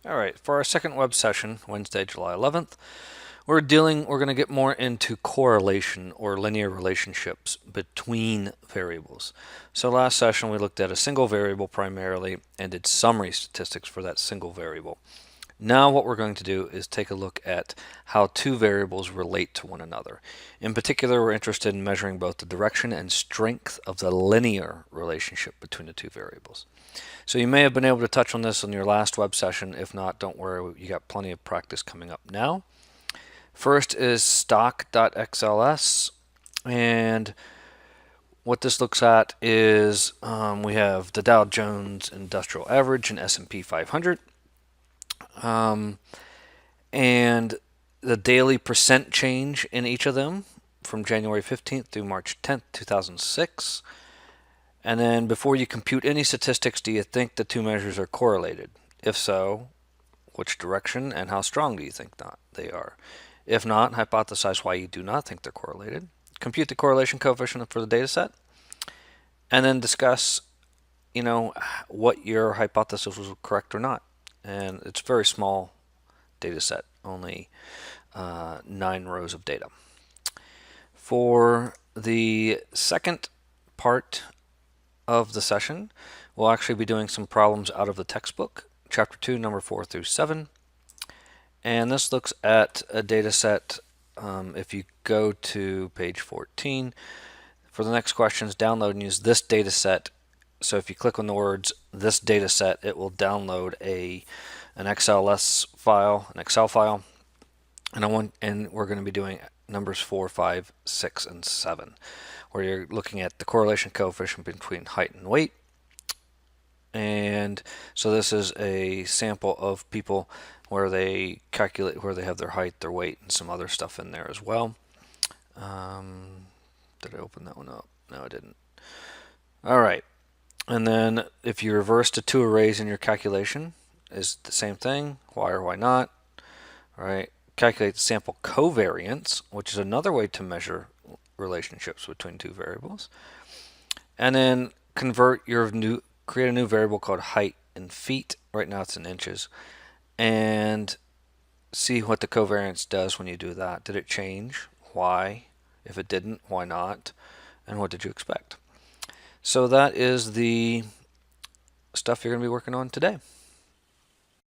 All right, for our second web session, Wednesday, July 11th, we're going to get more into correlation or linear relationships between variables. So last session we looked at a single variable primarily and did summary statistics for that single variable. Now what we're going to do is take a look at how two variables relate to one another. In particular, we're interested in measuring both the direction and strength of the linear relationship between the two variables. So you may have been able to touch on this in your last web session. If not, don't worry, you got plenty of practice coming up now. First is stock.xls, and what this looks at is we have the Dow Jones Industrial Average and S&P 500. And the daily percent change in each of them from January 15th through March 10th, 2006. And then before you compute any statistics, do you think the two measures are correlated? If so, which direction and how strong do you think they are? If not, hypothesize why you do not think they're correlated. Compute the correlation coefficient for the data set. And then discuss, what your hypothesis was correct or not. And it's a very small data set, only 9 rows of data. For the second part of the session, we'll actually be doing some problems out of the textbook, Chapter 2, number 4 through 7. And this looks at a data set. If you go to page 14, for the next questions, download and use this data set. So if you click on the words this data set, it will download an XLS file, an Excel file, and we're going to be doing numbers 4, 5, 6, and 7, where you're looking at the correlation coefficient between height and weight. And so this is a sample of people where they calculate where they have their height, their weight, and some other stuff in there as well. Did I open that one up? No, I didn't. All right. And then if you reverse the two arrays in your calculation, is the same thing. Why or why not? All right. Calculate the sample covariance, which is another way to measure relationships between two variables. And then create a new variable called height in feet. Right now it's in inches. And see what the covariance does when you do that. Did it change? Why? If it didn't, why not? And what did you expect? So that is the stuff you're going to be working on today.